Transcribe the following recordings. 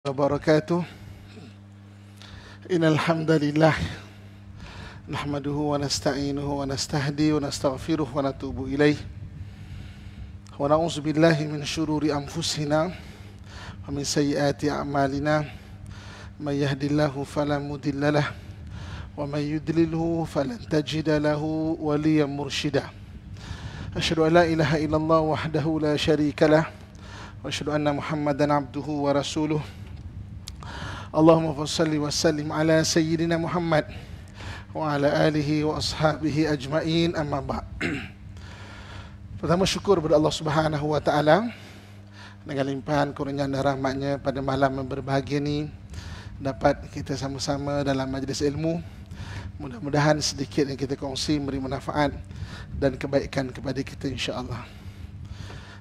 وبركاته إن الحمد لله نحمده ونستعينه ونستهدي ونستغفره ونتوب إليه ونعوذ بالله من شرور أنفسنا ومن سيئات أعمالنا من يهد الله فلا مضل له ومن يضلله فلن تجد له وليا مرشدا أشهد أن لا إله إلا الله وحده لا شريك له وأشهد أن محمدا عبده ورسوله Allahumma salli wa sallim ala sayyidina Muhammad wa ala alihi wa ashabihi ajma'in, amma ba'. Pertama, syukur kepada Allah Subhanahu wa taala dengan limpahan kurnia dan rahmatnya pada malam yang berbahagia ini dapat kita sama-sama dalam majlis ilmu. Mudah-mudahan sedikit yang kita kongsi memberi manfaat dan kebaikan kepada kita, insya-Allah.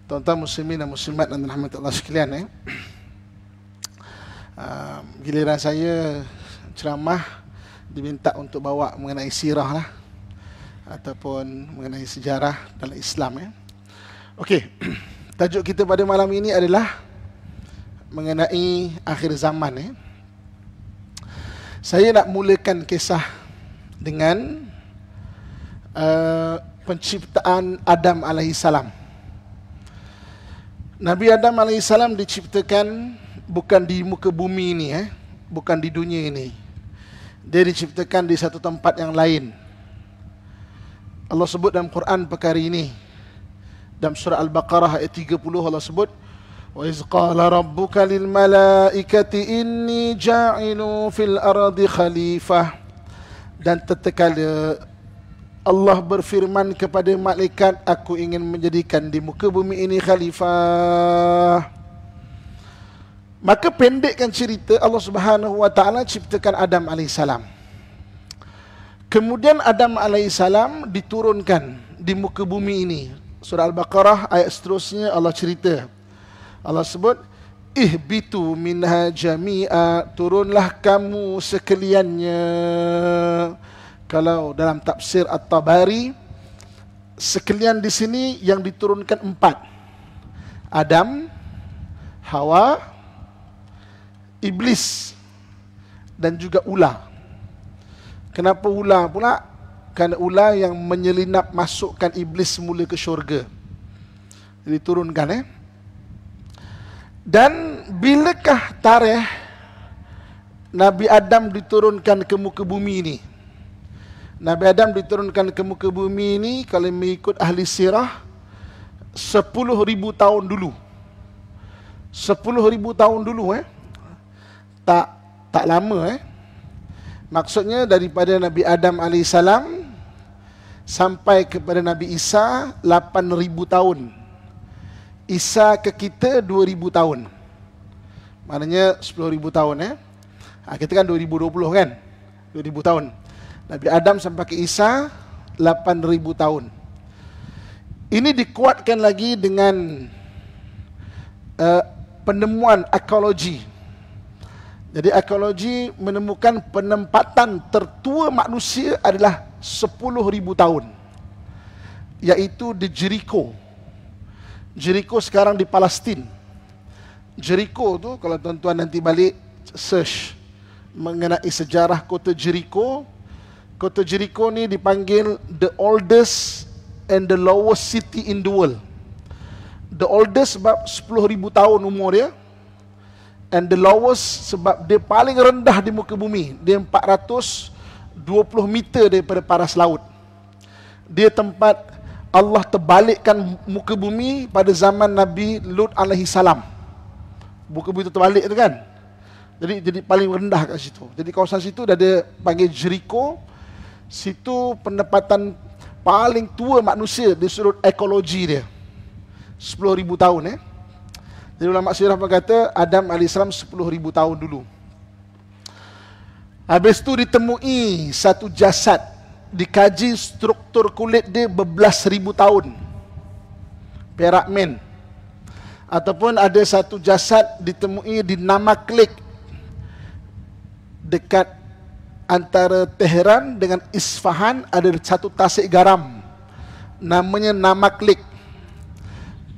Tuan-tuan muslimin dan muslimat dan rahmat Allah sekalian, giliran saya ceramah diminta untuk bawa mengenai sirah lah, ataupun mengenai sejarah dalam Islam. Okey, tajuk kita pada malam ini adalah mengenai akhir zaman. Saya nak mulakan kisah dengan penciptaan Adam alaihissalam. Nabi Adam alaihissalam diciptakan bukan di muka bumi ini, bukan di dunia ini. Dia diciptakan di satu tempat yang lain. Allah sebut dalam Quran perkara ini. Dalam surah Al-Baqarah ayat 30 Allah sebut, "Wa iz qala rabbuka lil malaikati inni ja'ilu fil ardi khalifah." Dan tatkala Allah berfirman kepada malaikat, aku ingin menjadikan di muka bumi ini khalifah. Maka pendekkan cerita, Allah Subhanahu wa taala ciptakan Adam alaihissalam. Kemudian Adam alaihissalam diturunkan di muka bumi ini. Surah Al-Baqarah ayat seterusnya Allah cerita. Allah sebut, ihbitu minha jami'a, turunlah kamu sekaliannya. Kalau dalam tafsir At-Tabari, sekalian di sini yang diturunkan 4. Adam, Hawa, Iblis dan juga ular. Kenapa ular pula? Kerana ular yang menyelinap masukkan iblis semula ke syurga. Jadi turunkan. Dan bilakah tarikh Nabi Adam diturunkan ke muka bumi ini? Nabi Adam diturunkan ke muka bumi ini kalau mengikut ahli sirah 10,000 tahun dulu. 10,000 tahun dulu. Tak lama. Maksudnya daripada Nabi Adam alaihissalam sampai kepada Nabi Isa 8,000 tahun. Isa ke kita 2,000 tahun. Maknanya 10,000 tahun. Kita kan 2020 kan, 2,000 tahun. Nabi Adam sampai ke Isa 8,000 tahun. Ini dikuatkan lagi dengan penemuan arkeologi. Jadi arkeologi menemukan penempatan tertua manusia adalah 10,000 tahun, iaitu di Jericho. Jericho sekarang di Palestin. Jericho tu, kalau tuan-tuan nanti balik search mengenai sejarah kota Jericho, kota Jericho ni dipanggil the oldest and the lowest city in the world. The oldest sebab 10,000 tahun umur dia, and the lowest sebab dia paling rendah di muka bumi. Dia 420 meter daripada paras laut. Dia tempat Allah terbalikkan muka bumi pada zaman Nabi Lut alaihissalam. Muka bumi itu terbalik tu kan. Jadi paling rendah kat situ. Jadi kawasan situ dah ada panggil Jericho. Situ penempatan paling tua manusia di sudut ekologi dia. 10,000 tahun. Jadi ulama sirah berkata Adam alaihissalam 10,000 tahun dulu. Habis tu ditemui satu jasad, dikaji struktur kulit dia berbelas ribu tahun, perak men. Ataupun ada satu jasad ditemui di Namaklik, dekat antara Tehran dengan Isfahan, ada satu tasik garam namanya Namaklik.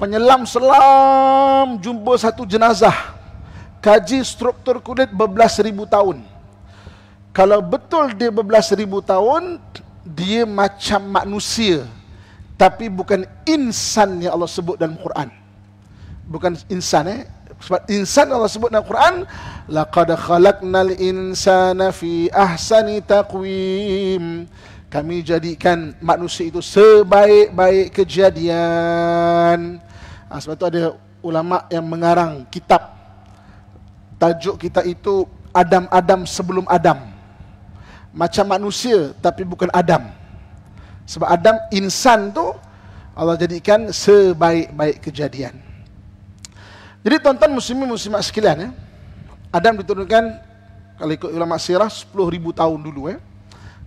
Penyelam selam jumpa satu jenazah kaji struktur kulit berbelas ribu tahun. Kalau betul dia berbelas ribu tahun, dia macam manusia, tapi bukan insan yang Allah sebut dalam Quran. Bukan insan sebab insan Allah sebut dalam Quran, laqad khalaqnal insana fi ahsani taqwim. Kami jadikan manusia itu sebaik-baik kejadian. Sebab itu ada ulama yang mengarang kitab, tajuk kita itu Adam sebelum Adam. Macam manusia tapi bukan Adam. Sebab Adam insan tu Allah jadikan sebaik-baik kejadian. Jadi tuan-tuan muslimin muslimat sekalian, Adam diturunkan kalau ikut ulama sirah 10,000 tahun dulu.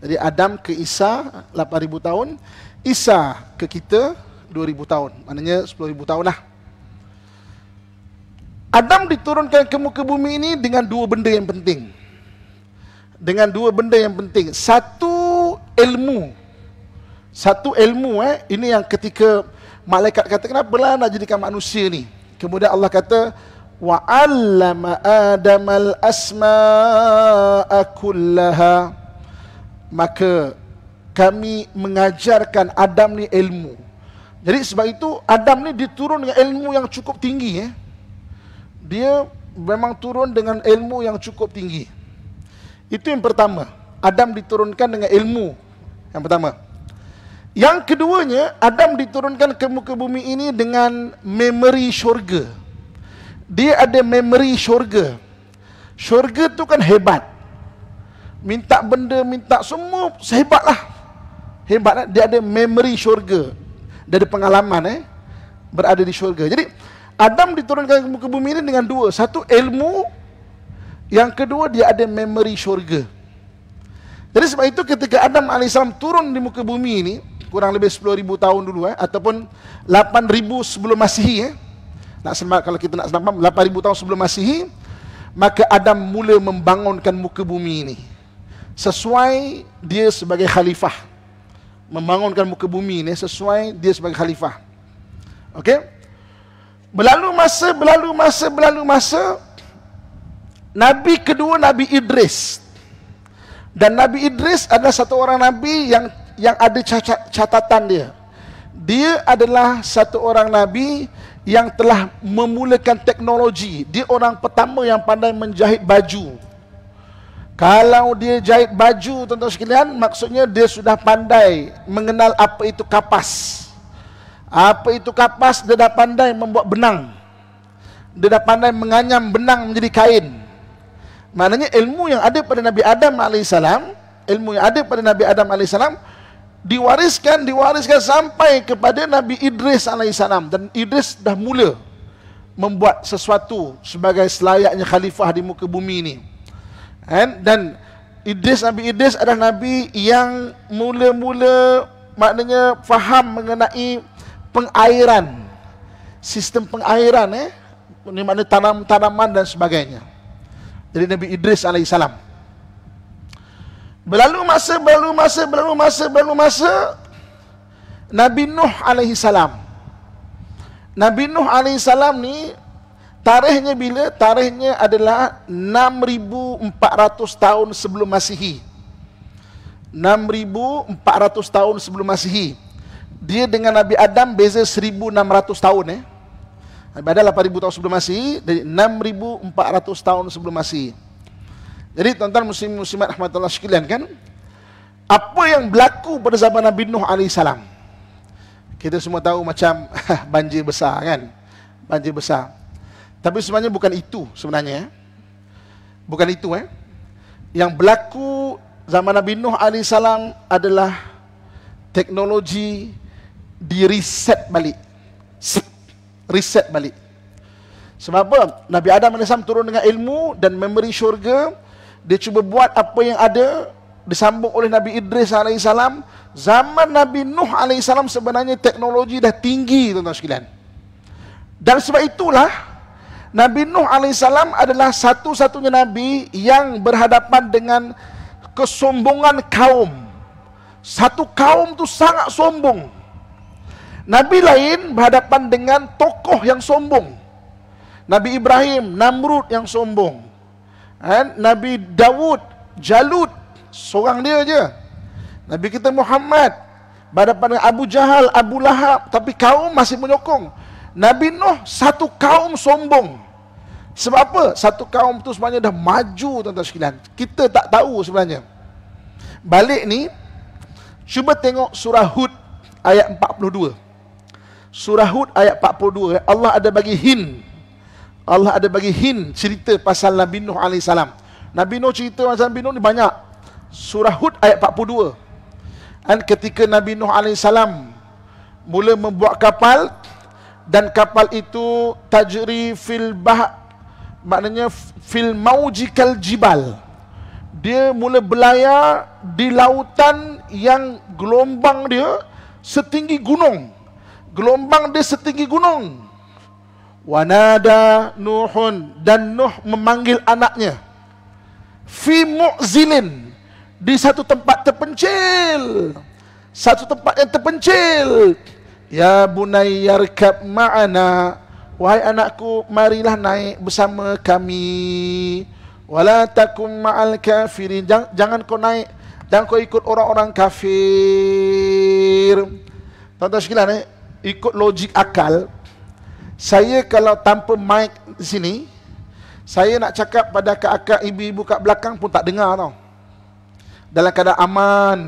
Jadi Adam ke Isa 8,000 tahun, Isa ke kita 2,000 tahun. Maknanya 10,000 tahun lah. Adam diturunkan ke muka bumi ini dengan dua benda yang penting. Dengan dua benda yang penting. Satu ilmu. Ini yang ketika malaikat kata, kenapalah nak jadikan manusia ni? Kemudian Allah kata, wa 'allama Adamal asma'a kullaha. Maka kami mengajarkan Adam ni ilmu. Jadi sebab itu Adam ni diturun dengan ilmu yang cukup tinggi. Dia memang turun dengan ilmu yang cukup tinggi. Itu yang pertama. Adam diturunkan dengan ilmu. Yang pertama. Yang keduanya, Adam diturunkan ke muka bumi ini dengan memori syurga. Dia ada memori syurga. Syurga tu kan hebat. Minta benda, minta semua sehebatlah. Hebat. Dia ada memori syurga. Dia ada pengalaman berada di syurga. Jadi Adam diturunkan ke muka bumi ini dengan dua. Satu ilmu, yang kedua dia ada memori syurga. Jadi sebab itu ketika Adam AS turun di muka bumi ini, kurang lebih 10,000 tahun dulu ataupun 8,000 sebelum Masihi. Kalau kita nak senang faham, 8,000 tahun sebelum Masihi, maka Adam mula membangunkan muka bumi ini. Sesuai dia sebagai khalifah. Membangunkan muka bumi ini sesuai dia sebagai khalifah. Okey? Berlalu masa, Nabi kedua Nabi Idris. Dan Nabi Idris adalah satu orang Nabi yang ada catatan dia. Dia adalah satu orang Nabi yang telah memulakan teknologi. Dia orang pertama yang pandai menjahit baju. Kalau dia jahit baju, tuan-tuan sekalian, maksudnya dia sudah pandai mengenal apa itu kapas. Apa itu kapas, dia dah pandai membuat benang. Dia dah pandai menganyam benang menjadi kain. Maknanya ilmu yang ada pada Nabi Adam AS, diwariskan sampai kepada Nabi Idris AS. Dan Idris dah mula membuat sesuatu sebagai selayaknya khalifah di muka bumi ini. Dan Nabi Idris adalah Nabi yang mula-mula maknanya faham mengenai pengairan, sistem pengairan, ini maknanya tanaman dan sebagainya. Jadi Nabi Idris AS. Berlalu masa, Nabi Nuh AS. Nabi Nuh AS ni tarikhnya bila? Tarikhnya adalah 6,400 tahun sebelum Masihi. 6,400 tahun sebelum Masihi. Dia dengan Nabi Adam beza 1,600 tahun. Nabi Adam 8,000 tahun sebelum Masihi, dari 6,400 tahun sebelum Masihi. Jadi tuan-tuan muslimat rahmatullah sekalian, kan, apa yang berlaku pada zaman Nabi Nuh AS? Kita semua tahu macam banjir besar, kan? Banjir besar. Tapi sebenarnya bukan itu sebenarnya. Bukan itu. Yang berlaku zaman Nabi Nuh AS adalah teknologi di reset balik. Reset balik. Sebab apa? Nabi Adam AS turun dengan ilmu dan memori syurga. Dia cuba buat apa yang ada, disambung oleh Nabi Idris AS. Zaman Nabi Nuh AS sebenarnya teknologi dah tinggi, tuan-tuan sekalian. Dan sebab itulah Nabi Nuh AS adalah satu-satunya Nabi yang berhadapan dengan kesombongan kaum. Satu kaum tu sangat sombong. Nabi lain berhadapan dengan tokoh yang sombong. Nabi Ibrahim, Namrud yang sombong. Nabi Dawud, Jalut, seorang dia je. Nabi kita Muhammad, berhadapan dengan Abu Jahal, Abu Lahab, tapi kaum masih menyokong. Nabi Nuh, satu kaum sombong. Sebab apa? Satu kaum tu sebenarnya dah maju, tuan-tuan sekalian. Kita tak tahu sebenarnya. Balik ni, cuba tengok surah Hud ayat 42. Surah Hud ayat 42, Allah ada bagi hint. Allah ada bagi hint cerita pasal Nabi Nuh AS. Nabi Nuh cerita pasal Nabi Nuh ni banyak. Surah Hud ayat 42. Dan ketika Nabi Nuh AS mula membuat kapal, dan kapal itu tajri fil maknanya fil maujikal jibal. Dia mula berlayar di lautan yang gelombang dia setinggi gunung. Gelombang dia setinggi gunung. Wanada Nuhun, dan Nuh memanggil anaknya. Fi mu'zilin, di satu tempat terpencil. Satu tempat yang terpencil. Ya bunai yarkab ma'ana, wahai anakku, marilah naik bersama kami. Wala takum ma'al kafirin, jangan kau naik, jangan kau ikut orang-orang kafir. Tuan-tuan sekalian, ikut logik akal, saya kalau tanpa mic di sini, saya nak cakap pada akak-akak, ibu-ibu kat belakang pun tak dengar tau. Dalam keadaan aman,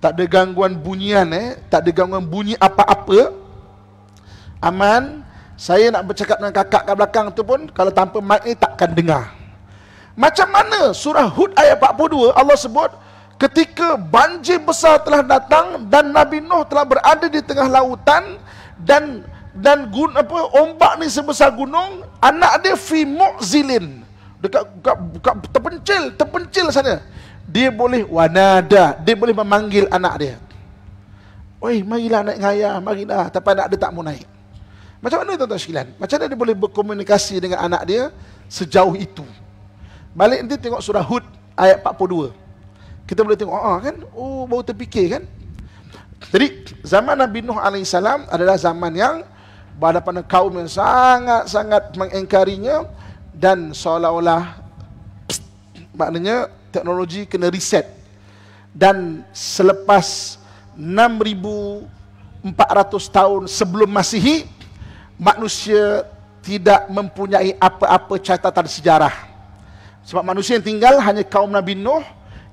tak ada gangguan bunyian, tak ada gangguan bunyi apa-apa, aman. Saya nak bercakap dengan kakak kat belakang tu pun, kalau tanpa mic ni takkan dengar. Macam mana surah Hud ayat 42 Allah sebut ketika banjir besar telah datang dan Nabi Nuh telah berada di tengah lautan, dan ombak ni sebesar gunung, anak dia fi mu'zilin, dekat terpencil sana. Dia boleh wanada, dia boleh memanggil anak dia. Oi, marilah naik ngaya, marilah. Tapi anak dia tak mau naik. Macam mana tuan-tuan sekalian? Macam mana dia boleh berkomunikasi dengan anak dia sejauh itu? Balik nanti tengok surah Hud ayat 42. Kita boleh tengok, kan? Oh, baru terfikir kan? Jadi, zaman Nabi Nuh AS adalah zaman yang berhadapan dengan kaum yang sangat-sangat mengingkarinya, dan seolah-olah maknanya teknologi kena reset. Dan selepas 6,400 tahun sebelum Masihi, manusia tidak mempunyai apa-apa catatan sejarah. Sebab manusia yang tinggal hanya kaum Nabi Nuh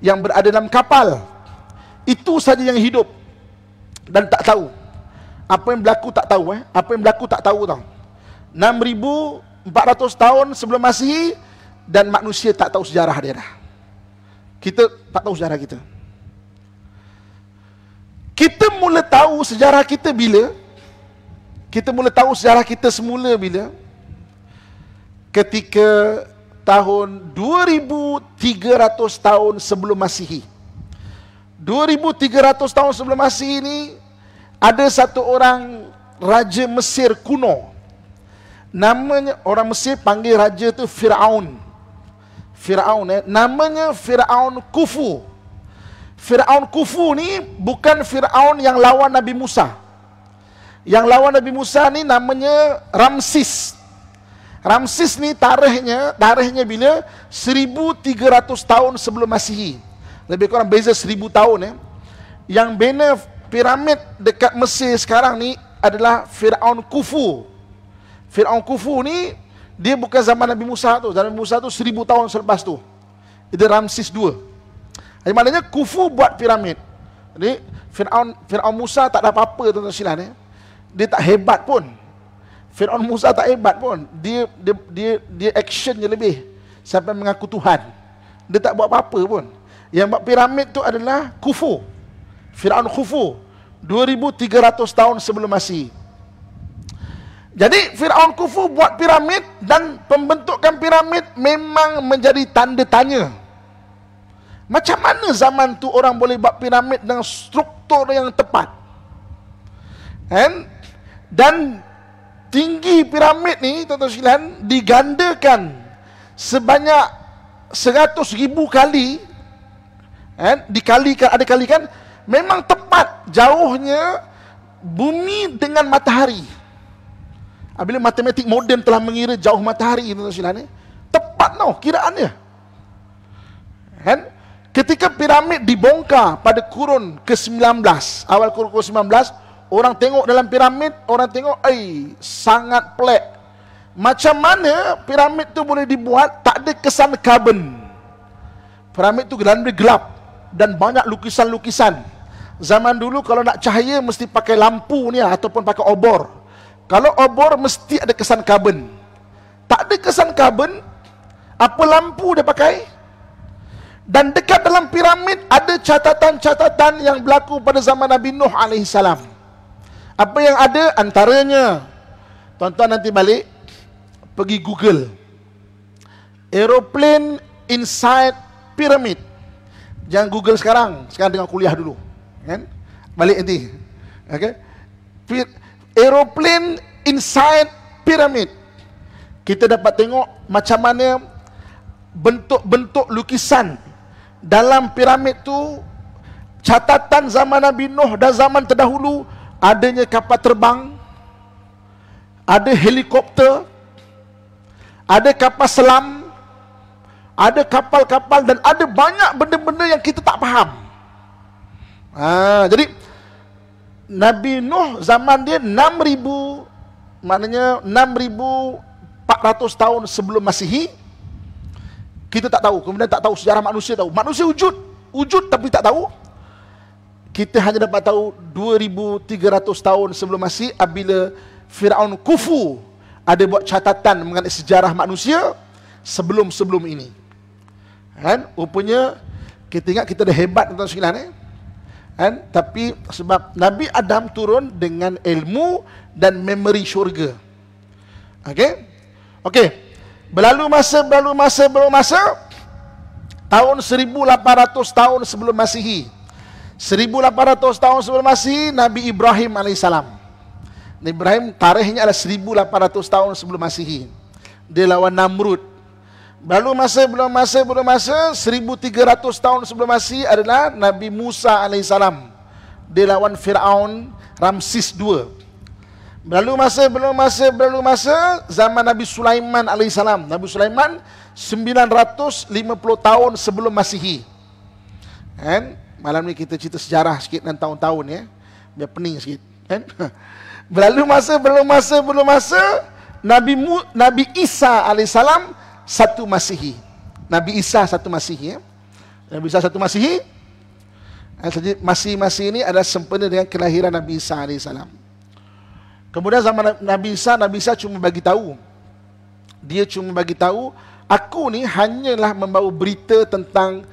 yang berada dalam kapal. Itu saja yang hidup dan tak tahu. Apa yang berlaku tak tahu. Apa yang berlaku tak tahu tau. 6,400 tahun sebelum Masihi, dan manusia tak tahu sejarah dia dah. Kita tak tahu sejarah kita. Kita mula tahu sejarah kita bila? Kita mula tahu sejarah kita semula bila? Ketika tahun 2300 tahun sebelum Masihi. 2300 tahun sebelum Masihi ini, ada satu orang raja Mesir kuno. Namanya, orang Mesir panggil raja tu Firaun. Namanya Firaun Khufu. Firaun Khufu ni bukan Firaun yang lawan Nabi Musa. Yang lawan Nabi Musa ni namanya Ramsis. Ramsis ni tarikhnya bila? 1300 tahun sebelum Masihi. Lebih kurang beza 1000 tahun. Yang bina piramid dekat Mesir sekarang ni adalah Firaun Khufu. Firaun Khufu ni dia bukan zaman Nabi Musa tu. Zaman Nabi Musa tu 1000 tahun selepas tu. Itu Ramsis II. Jadi maknanya Khufu buat piramid. Jadi Firaun Musa tak ada apa-apa, tuan-tuan sekalian. Dia tak hebat pun. Firaun Musa tak hebat pun. Dia actionnya lebih sampai mengaku Tuhan. Dia tak buat apa-apa pun. Yang buat piramid tu adalah Khufu. Firaun Khufu 2300 tahun sebelum Masihi. Jadi Firaun Khufu buat piramid, dan pembentukan piramid memang menjadi tanda tanya. Macam mana zaman tu orang boleh buat piramid dengan struktur yang tepat? Dan tinggi piramid ni, tuan-tuan sekalian, digandakan sebanyak 100,000 kali. Ada kalikan, memang tepat jauhnya bumi dengan matahari. Apabila matematik moden telah mengira jauh matahari, tuan-tuan sekalian, tepat kiraannya. Kan? Ketika piramid dibongkar pada kurun ke-19, awal kurun ke-19, orang tengok dalam piramid, orang tengok, sangat pelik. Macam mana piramid tu boleh dibuat tak ada kesan karbon. Piramid tu gelap dan banyak lukisan-lukisan. Zaman dulu kalau nak cahaya mesti pakai lampu ni ataupun pakai obor. Kalau obor mesti ada kesan karbon. Tak ada kesan karbon, apa lampu dia pakai? Dan dekat dalam piramid ada catatan-catatan yang berlaku pada zaman Nabi Nuh AS. Apa yang ada? Antaranya, tuan-tuan nanti balik pergi Google aeroplane inside pyramid. Jangan Google sekarang dengar kuliah dulu, kan? Balik nanti. Okay? Aeroplane inside pyramid. Kita dapat tengok macam mana bentuk-bentuk lukisan dalam piramid tu. Catatan zaman Nabi Nuh dan zaman terdahulu, adanya kapal terbang, ada helikopter, ada kapal selam, ada kapal-kapal, dan ada banyak benda-benda yang kita tak faham. Jadi Nabi Nuh zaman dia 6,000, maknanya 6,400 tahun sebelum Masihi. Kita tak tahu, kemudian tak tahu sejarah manusia tahu. Manusia wujud tapi tak tahu. Kita hanya dapat tahu 2,300 tahun sebelum Masihi, apabila Firaun Khufu ada buat catatan mengenai sejarah manusia sebelum ini. Kan? Rupanya kita ingat kita dah hebat, tuan-tuan sekalian, kan? Tapi sebab Nabi Adam turun dengan ilmu dan memori syurga. Okey. Berlalu masa, tahun 1800 tahun sebelum Masihi. 1800 tahun sebelum Masihi, Nabi Ibrahim AS. Nabi Ibrahim tarikhnya adalah 1800 tahun sebelum Masihi. Dia lawan Namrud. Berlalu masa, 1300 tahun sebelum Masihi adalah Nabi Musa AS. Dia lawan Firaun Ramses II. Berlalu masa, zaman Nabi Sulaiman AS. Nabi Sulaiman 950 tahun sebelum Masihi. Kan? Malam ni kita cerita sejarah sikit dan tahun-tahun, ya. Biar pening sikit, kan? Berlalu masa, Nabi Isa AS 1 Masihi. Nabi Isa 1 Masihi, ya. Nabi Isa 1 Masihi. Masihi ini adalah sempena dengan kelahiran Nabi Isa AS. Kemudian zaman Nabi Isa cuma bagi tahu. Dia cuma bagi tahu, aku ni hanyalah membawa berita tentang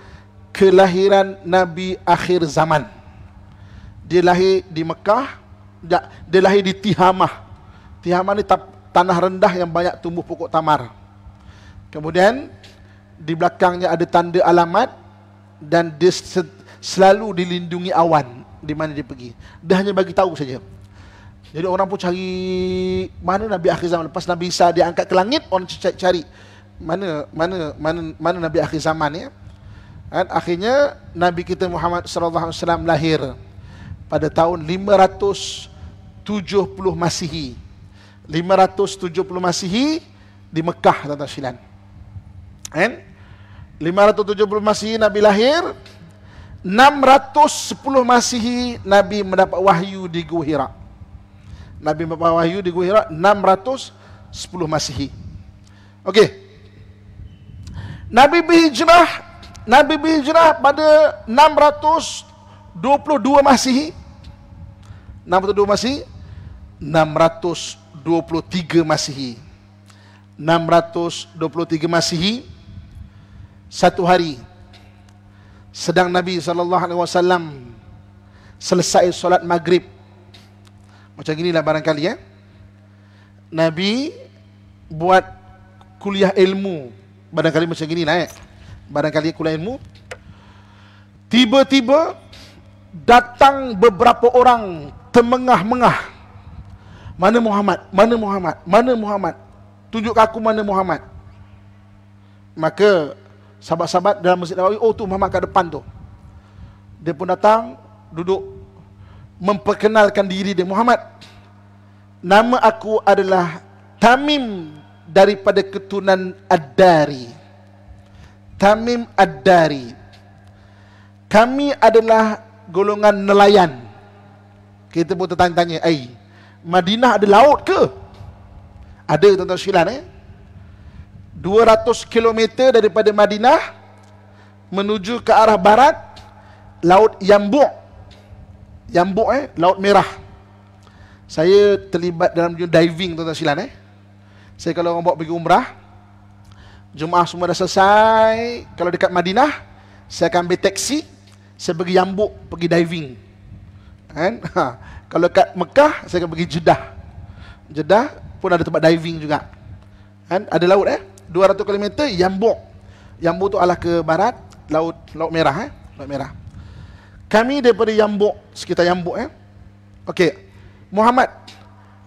kelahiran Nabi akhir zaman. Dia lahir di Mekah, dia lahir di Tihamah. Tihamah ni tanah rendah yang banyak tumbuh pokok tamar. Kemudian di belakangnya ada tanda alamat, dan dia selalu dilindungi awan di mana dia pergi. Dia hanya bagi tahu saja. Jadi orang pun cari mana Nabi akhir zaman. Lepas Nabi Isa dia angkat ke langit, orang cari mana Nabi akhir zaman, ya. Dan akhirnya Nabi kita Muhammad sallallahu alaihi wasallam lahir pada tahun 570 Masihi. 570 Masihi di Mekah, tuan-tuan sekalian. Kan? 570 Masihi Nabi lahir. 610 Masihi Nabi mendapat wahyu di Gua Hira. Nabi mendapat wahyu di Gua Hira 610 Masihi. Okey. Nabi berhijrah pada 622 Masihi. 622 Masihi, 623 Masihi. 623 Masihi, satu hari sedang Nabi SAW selesai solat maghrib. Macam ginilah barangkali, ya. Nabi buat kuliah ilmu. Barangkali macam ginilah, ya. Barangkali kuliah ilmu. Tiba-tiba datang beberapa orang termengah-mengah. Mana Muhammad? Mana Muhammad? Mana Muhammad? Tunjuk aku mana Muhammad. Maka sahabat-sahabat dalam Masjid Nabawi, oh tu Muhammad kat depan tu. Dia pun datang, duduk, memperkenalkan diri dia. Muhammad, nama aku adalah Tamim daripada keturunan Ad-Dari. Tamim Ad-Dari. Kami adalah golongan nelayan. Kita pun tertanya-tanya, Madinah ada laut ke? Ada, tuan-tuan sekalian. 200 km daripada Madinah menuju ke arah barat, Laut Yambu'. Yambu', Laut Merah. Saya terlibat dalam diving, tuan-tuan sekalian. Saya kalau orang bawa pergi umrah, jemaah semua dah selesai, kalau dekat Madinah, saya akan ambil taksi, saya pergi Yambu', pergi diving. Kan? Kalau kat Mekah, saya akan pergi Jeddah. Jeddah pun ada tempat diving juga. Kan? Ada laut 200 km, Yambu'. Yambu' tu arah ke barat, Laut Merah. Laut Merah. Kami daripada Yambu', sekitar Yambu'. Okey. Muhammad,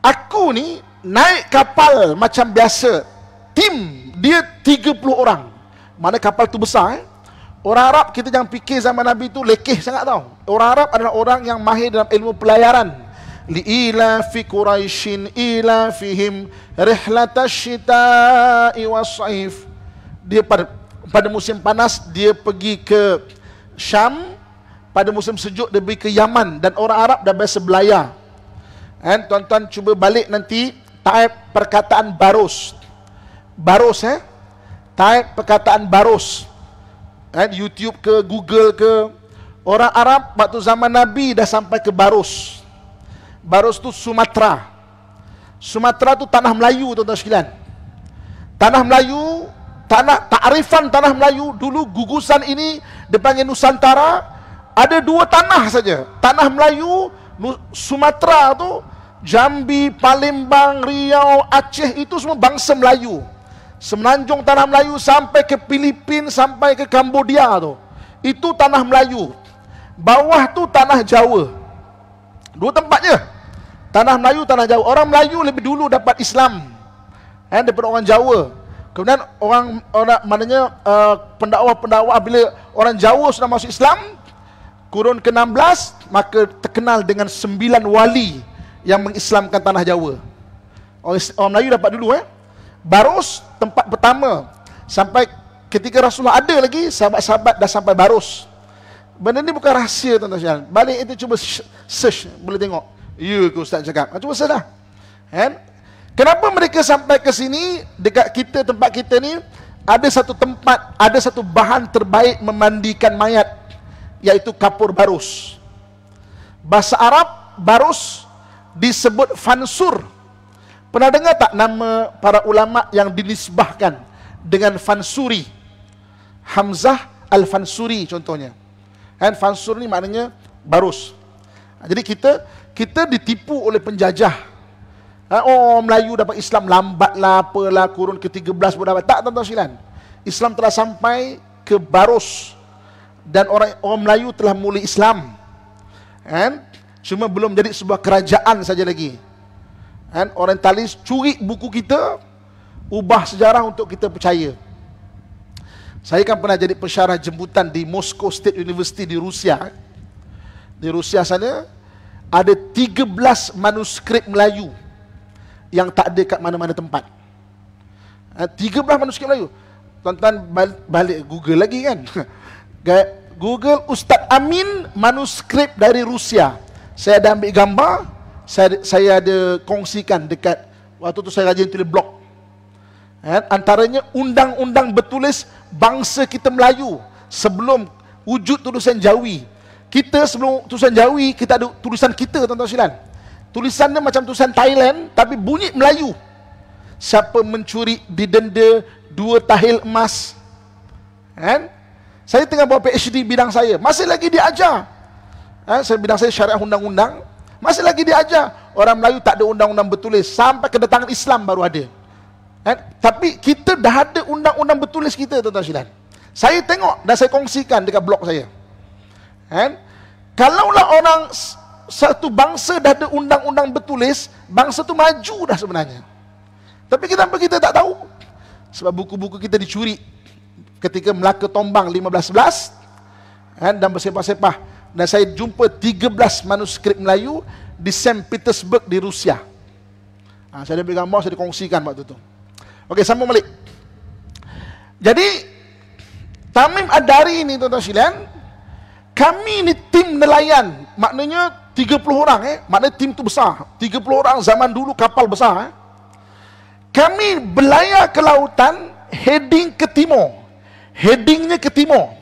aku ni naik kapal macam biasa. Tim dia 30 orang. Mana kapal tu besar. Orang Arab, kita jangan fikir zaman Nabi tu lekeh sangat tau. Orang Arab adalah orang yang mahir dalam ilmu pelayaran. Li'ila fi Quraishin ila fihim rihlatash shita'i was-saif. Dia pada musim panas dia pergi ke Syam, pada musim sejuk dia pergi ke Yaman, dan orang Arab dah biasa belayar. Tuan-tuan cuba balik nanti type perkataan barus. Barus type perkataan barus. YouTube ke Google ke. Orang Arab waktu zaman Nabi dah sampai ke Barus. Barus tu Sumatera. Sumatera tu tanah Melayu, tuan-tuan sekalian. Tanah Melayu, takrifan tanah Melayu dulu gugusan ini dipanggil Nusantara. Ada dua tanah saja. Tanah Melayu, Sumatera tu, Jambi, Palembang, Riau, Aceh, itu semua bangsa Melayu. Semenanjung tanah Melayu sampai ke Filipina, sampai ke Kambodia tu, itu tanah Melayu. Bawah tu tanah Jawa. Dua tempat je. Tanah Melayu, tanah Jawa. Orang Melayu lebih dulu dapat Islam daripada orang Jawa. Kemudian orang maknanya pendakwah-pendakwah, bila orang Jawa sudah masuk Islam, kurun ke-16, maka terkenal dengan 9 wali yang mengislamkan tanah Jawa. Orang Melayu dapat dulu. Barus tempat pertama. Sampai ketika Rasulullah ada lagi, sahabat-sahabat dah sampai Barus. Benda ni bukan rahsia, tuan-tuan sekalian. Balik itu cuba search, boleh tengok. Ya ke Ustaz cakap? Cuba search dah. Kenapa mereka sampai ke sini? Dekat kita, tempat kita ni, ada satu tempat, ada satu bahan terbaik memandikan mayat, iaitu kapur barus. Bahasa Arab, barus disebut fansur. Pernah dengar tak nama para ulama yang dinisbahkan dengan Fansuri? Hamzah Al-Fansuri contohnya. Fansur ni maknanya barus. Jadi kita ditipu oleh penjajah. Melayu dapat Islam lambat lah, apalah, kurun ke-13 pun dapat. Tak, tuan-tuan sekalian. Islam telah sampai ke Barus, dan orang Melayu telah mula Islam. Cuma belum jadi sebuah kerajaan saja lagi. Orientalis curi buku kita, ubah sejarah untuk kita percaya. Saya kan pernah jadi pensyarah jemputan di Moscow State University di Rusia. Di Rusia sana ada 13 manuskrip Melayu yang tak ada kat mana-mana tempat. 13 manuskrip Melayu. Tuan-tuan balik Google lagi kan. Google Ustaz Amin manuskrip dari Rusia. Saya ada ambil gambar, saya ada kongsikan dekat, waktu tu saya rajin tulis blog. Antaranya undang-undang bertulis bangsa kita Melayu sebelum wujud tulisan Jawi. Kita sebelum tulisan Jawi, kita ada tulisan kita, tuan-tuan sekalian. Tulisannya macam tulisan Thailand, tapi bunyi Melayu. Siapa mencuri didenda 2 tahil emas. Saya tengah buat PhD bidang saya, masih lagi diajar. Bidang saya syariah undang-undang, masih lagi diajar. Orang Melayu tak ada undang-undang bertulis, sampai kedatangan Islam baru ada. Tapi kita dah ada undang-undang bertulis kita, tuan-tuan sekalian. Saya tengok dan saya kongsikan dekat blog saya. Kalaulah orang satu bangsa dah ada undang-undang bertulis, bangsa tu maju dah sebenarnya. Tapi kenapa kita tak tahu? Sebab buku-buku kita dicuri ketika Melaka Tombang 1511 dan bersepah-sepah. Dan saya jumpa 13 manuskrip Melayu di Saint Petersburg di Rusia. Saya ada ambil gambar, saya dikongsikan waktu tu. Okey, sambung balik. Jadi Tamim Ad-Dari ni tuan-tuan sekalian, kami ni tim nelayan, maknanya 30 orang maknanya tim tu besar. 30 orang zaman dulu kapal besar Kami berlayar ke lautan, heading ke timur. Headingnya ke timur.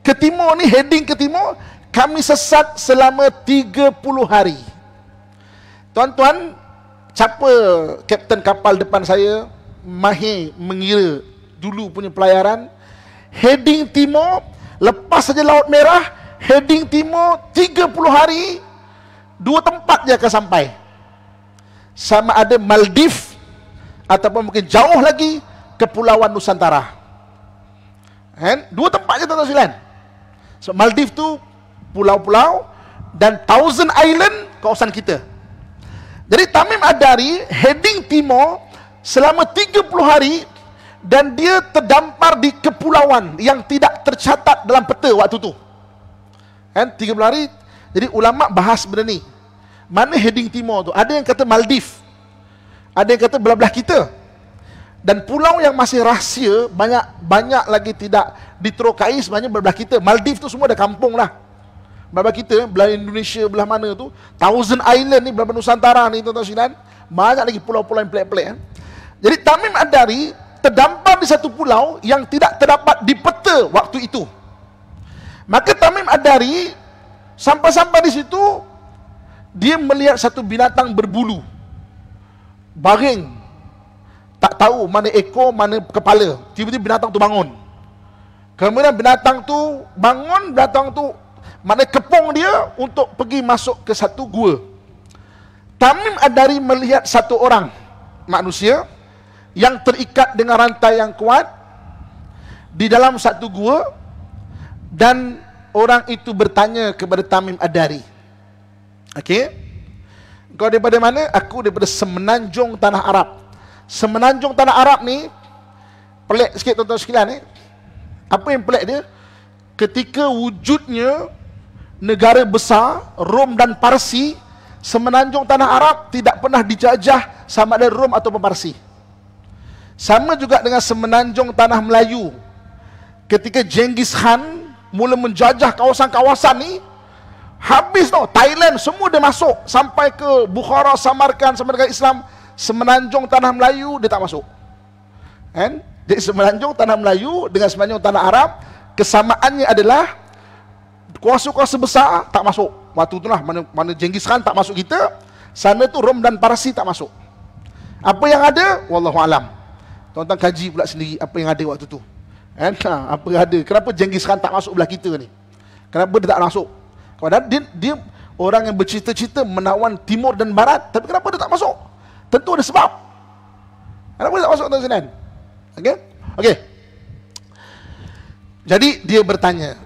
Ke timur ni, heading ke timur, kami sesat selama 30 hari. Tuan-tuan, siapa kapten kapal depan saya mahir mengira dulu punya pelayaran, heading timur, lepas saja Laut Merah, heading timur 30 hari, 2 tempat je akan sampai. Sama ada Maldives ataupun mungkin jauh lagi Kepulauan Nusantara. 2 tempat je tuan-tuan sekalian. So Maldives tu pulau-pulau dan Thousand Island kawasan kita. Jadi Tamim Ad-Dari heading timur selama 30 hari dan dia terdampar di kepulauan yang tidak tercatat dalam peta waktu tu. 30 hari. Jadi ulama bahas benda ni. Mana heading timur tu? Ada yang kata Maldives, ada yang kata belah-belah kita. Dan pulau yang masih rahsia, banyak lagi tidak diterokai, sebenarnya belah kita. Maldives tu semua dah kampung lah. Belah kita, belah Indonesia, belah mana tu, Thousand Island ni, belah Nusantara ni, tuan-tuan sekalian, banyak lagi pulau-pulau yang pelik-pelik. Jadi Tamim Ad-Dari terdampar di satu pulau yang tidak terdapat di peta waktu itu. Maka Tamim Ad-Dari sampai-sampai di situ, dia melihat satu binatang berbulu, baring, tak tahu mana ekor, mana kepala. Tiba-tiba binatang tu bangun. Kemudian binatang tu bangun, binatang tu mana kepung dia untuk pergi masuk ke satu gua. Tamim Ad-Dari melihat satu orang manusia yang terikat dengan rantai yang kuat di dalam satu gua, dan orang itu bertanya kepada Tamim Ad-Dari, okey, kau daripada mana? Aku daripada semenanjung tanah Arab. Semenanjung tanah Arab ni pelik sikit tuan-tuan sekalian. Apa yang pelik dia? Ketika wujudnya negara besar Rom dan Parsi, semenanjung tanah Arab tidak pernah dijajah sama ada Rom atau Parsi. Sama juga dengan semenanjung tanah Melayu. Ketika Genghis Khan mula menjajah kawasan-kawasan ni, habis tau, Thailand semua dia masuk sampai ke Bukhara, Samarkand, sama dengan Islam. Semenanjung tanah Melayu dia tak masuk. Jadi semenanjung tanah Melayu dengan semenanjung tanah Arab, kesamaannya adalah kuasa-kuasa besar tak masuk. Waktu itulah mana Genghis Khan tak masuk kita, sana tu Rom dan Parsi tak masuk. Apa yang ada, wallahu alam. Tuan-tuan kaji pula sendiri apa yang ada waktu tu. Apa yang ada? Kenapa Genghis Khan tak masuk belah kita ni? Kenapa dia tak masuk? Padahal dia orang yang bercita-cita menawan timur dan barat, tapi kenapa dia tak masuk? Tentu ada sebab. Kenapa dia tak masuk, tuan-tuan sekalian? Okey. Jadi dia bertanya,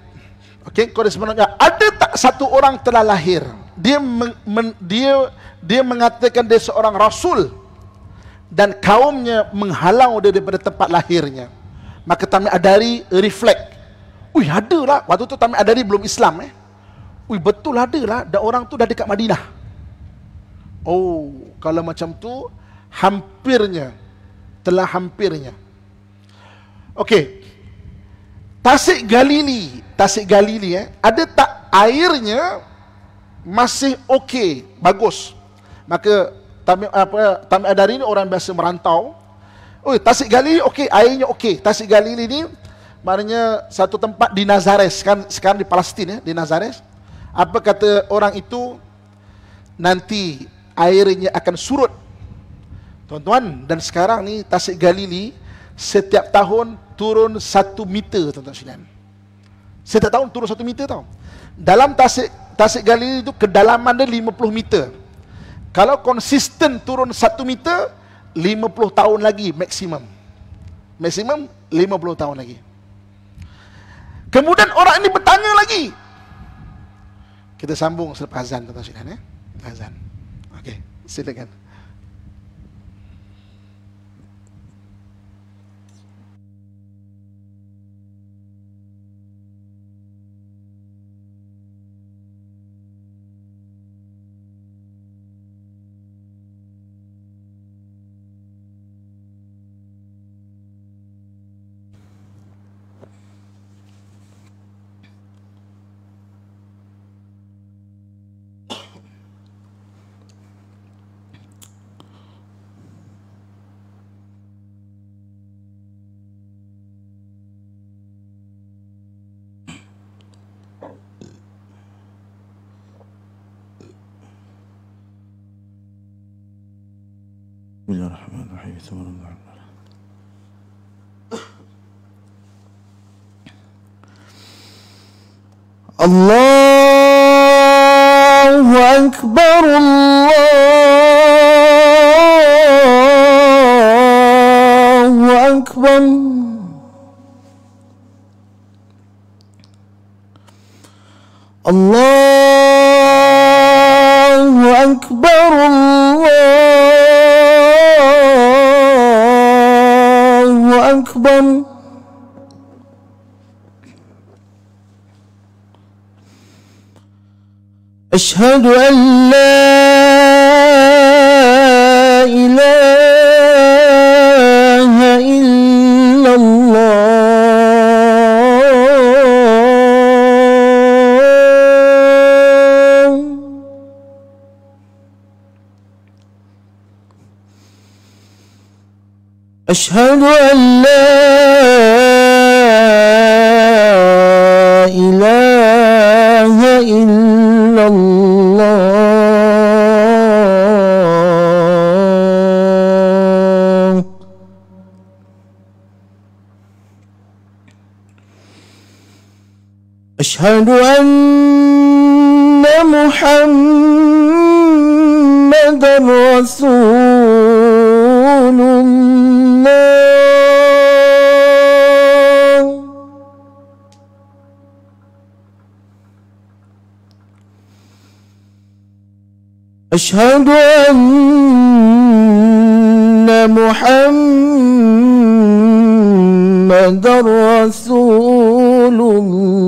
okey, kau sebenarnya ada tak satu orang telah lahir? Dia mengatakan dia seorang rasul dan kaumnya menghalau dia daripada tempat lahirnya. Maka Tamim Ad-Dari reflect. Ada lah. Waktu tu Tamim Ad-Dari belum Islam. Betul ada lah. Dan orang tu dah dekat Madinah. Kalau macam tu, telah hampirnya. Okey. Tasik Galili, ada tak airnya masih okey, bagus. Maka Tamim Ad-Dari ni orang biasa merantau. Tasik Galili okey, airnya okey. Tasik Galili ni maknanya satu tempat di Nazares, kan sekarang di Palestin di Nazares. Apa kata orang itu? Nanti airnya akan surut, tuan-tuan. Dan sekarang ni Tasik Galili setiap tahun turun 1 meter, tuan-tuan sekalian. Setiap tahun turun 1 meter tau. Dalam Tasik Galili itu kedalaman dia 50 meter. Kalau konsisten turun 1 meter, 50 tahun lagi maksimum. Maksimum 50 tahun lagi. Kemudian orang ini bertanya lagi. Kita sambung selepas azan, tuan-tuan sekalian. Azan. Okey, silakan. Bismillahirrahmanirrahim. Allahu Akbar, Allahu Akbar. Allahu Akbar, Allahu Akbar. أشهد أن لا إله إلا الله. أشهد أن لا إله إلا الله. أشهد أن محمدا رسول الله. أشهد أن محمدا رسول الله.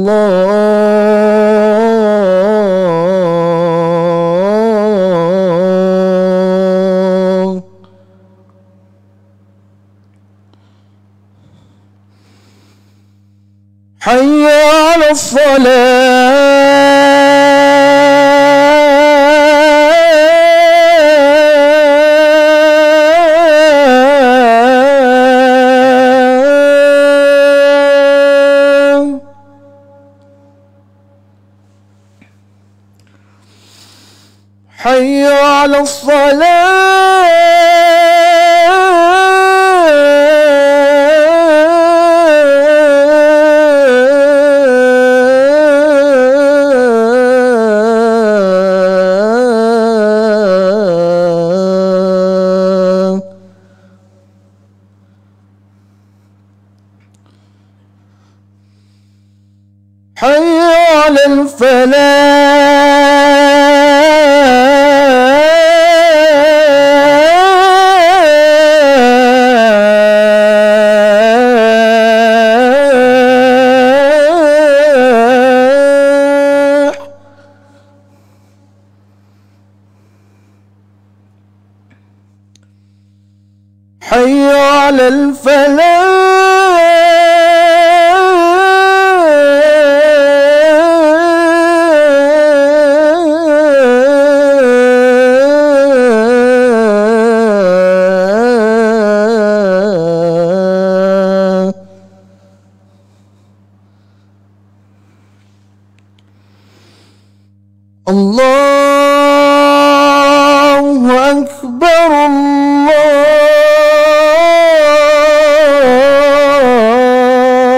حي على الصلاة. حي على الصلاة. حي على الفلاح. حي على الفلاح. الله أكبر،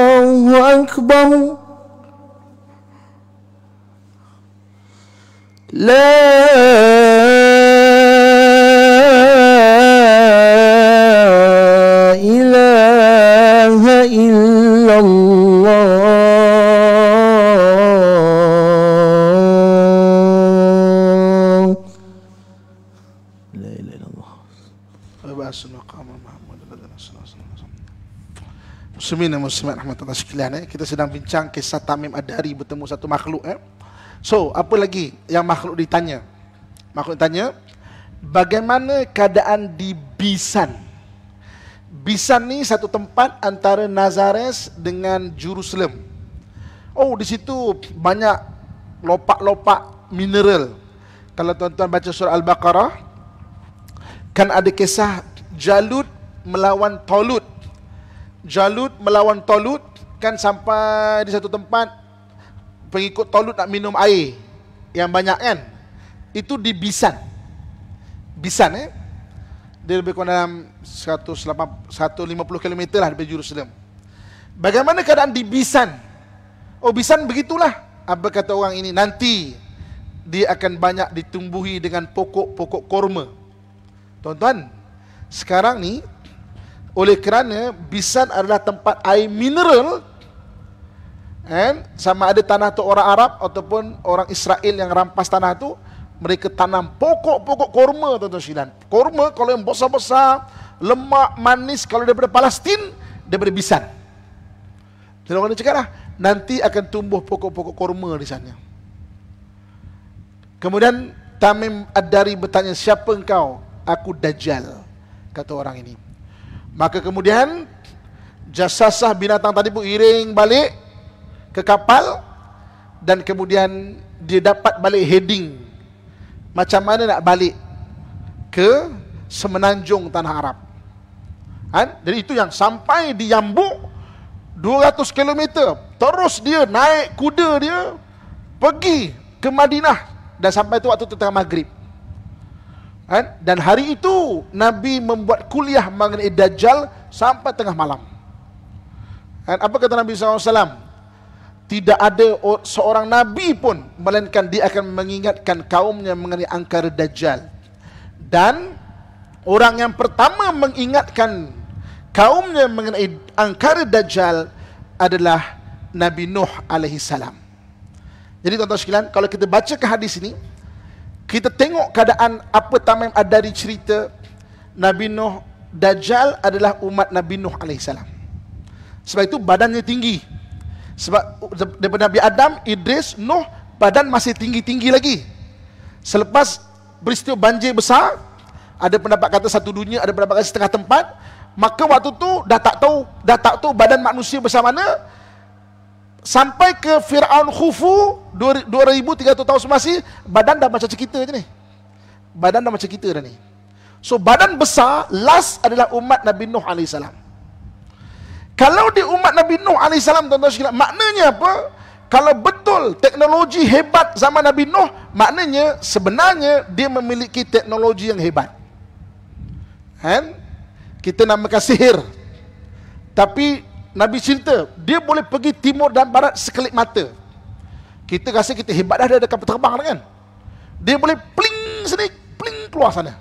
الله أكبر. لا إله إلا الله. لا إله إلا الله. Muslimin dan muslimat rahmatullah sekalian, kita sedang bincang kisah Tamim Ad-Dari bertemu satu makhluk. So, apa lagi yang makhluk ditanya? Makhluk ditanya, bagaimana keadaan di Bisan? Bisan ni satu tempat antara Nazares dengan Jerusalem. Oh, di situ banyak lopak-lopak mineral. Kalau tuan-tuan baca surah Al-Baqarah, kan ada kisah Jalut melawan Talut. Jalut melawan Talut, kan sampai di satu tempat pengikut Talut nak minum air yang banyak kan. Itu di Bisan. Bisan Dia lebih kurang dalam 150 km lah dari Jerusalem. Bagaimana keadaan di Bisan? Oh, Bisan begitulah. Apa kata orang ini? Nanti dia akan banyak ditumbuhi dengan pokok-pokok korma. Tuan-tuan, sekarang ni oleh kerana Bisan adalah tempat air mineral, sama ada tanah tu orang Arab ataupun orang Israel yang rampas tanah tu, mereka tanam pokok-pokok korma, tuan-tuan sekalian. Korma kalau yang besar-besar, lemak, manis, kalau daripada Palestin, daripada Bisan. Jadi orang cakap lah, nanti akan tumbuh pokok-pokok korma di sana. Kemudian Tamim Ad-Dari bertanya, siapa engkau? Aku Dajjal, kata orang ini. Maka kemudian jasasah binatang tadi pun iring balik ke kapal, dan kemudian dia dapat balik heading macam mana nak balik ke semenanjung tanah Arab. Jadi itu yang sampai di Yambuk 200 km, terus dia naik kuda dia pergi ke Madinah, dan sampai tu waktu tu tengah maghrib. Dan hari itu Nabi membuat kuliah mengenai Dajjal sampai tengah malam. Apa kata Nabi SAW? Tidak ada seorang Nabi pun melainkan dia akan mengingatkan kaumnya mengenai angkara Dajjal. Dan orang yang pertama mengingatkan kaumnya mengenai angkara Dajjal adalah Nabi Nuh alaihi salam. Jadi tuan-tuan sekalian, kalau kita baca ke hadis ini, kita tengok keadaan apa Tamim Ad-Dari cerita Nabi Nuh, Dajjal adalah umat Nabi Nuh AS. Sebab itu badannya tinggi. Sebab daripada Nabi Adam, Idris, Nuh, badan masih tinggi-tinggi lagi. Selepas peristiwa banjir besar, ada pendapat kata satu dunia, ada pendapat kata setengah tempat, maka waktu tu dah tak tahu badan manusia besar mana. Sampai ke Fir'aun Khufu 2300 tahun semasi, badan dah macam kita je ni. Badan dah macam kita dah ni. So badan besar, last adalah umat Nabi Nuh AS. Kalau di umat Nabi Nuh AS, tuan-tuan sekalian, maknanya apa? Kalau betul teknologi hebat zaman Nabi Nuh, maknanya sebenarnya dia memiliki teknologi yang hebat. Kita namakan sihir. Tapi Nabi cerita, dia boleh pergi timur dan barat sekelip mata. Kita rasa kita hebat dah, dia kapal terbang kan. Dia boleh pling sini, pling keluar sana.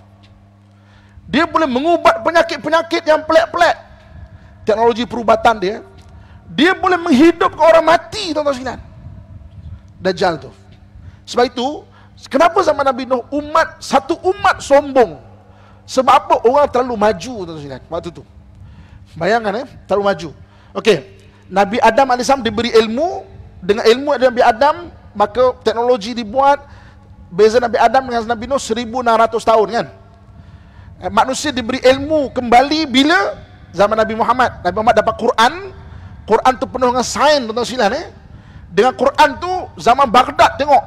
Dia boleh mengubat penyakit-penyakit yang pelik-pelik. Teknologi perubatan dia. Dia boleh menghidupkan orang mati, tuan-tuan sekalian. Dajjal tu. Sebab itu, kenapa zaman Nabi Nuh satu umat sombong? Sebab apa? Orang terlalu maju, tuan-tuan sekalian, waktu tu. Bayangkan terlalu maju. Okey, Nabi Adam AS diberi ilmu. Dengan ilmu Nabi Adam, maka teknologi dibuat. Beza Nabi Adam dengan Nabi Nuh 1600 tahun kan. Manusia diberi ilmu kembali bila zaman Nabi Muhammad. Nabi Muhammad dapat Quran. Quran tu penuh dengan sains, tuan-tuan sekalian. Dengan Quran tu zaman Baghdad, tengok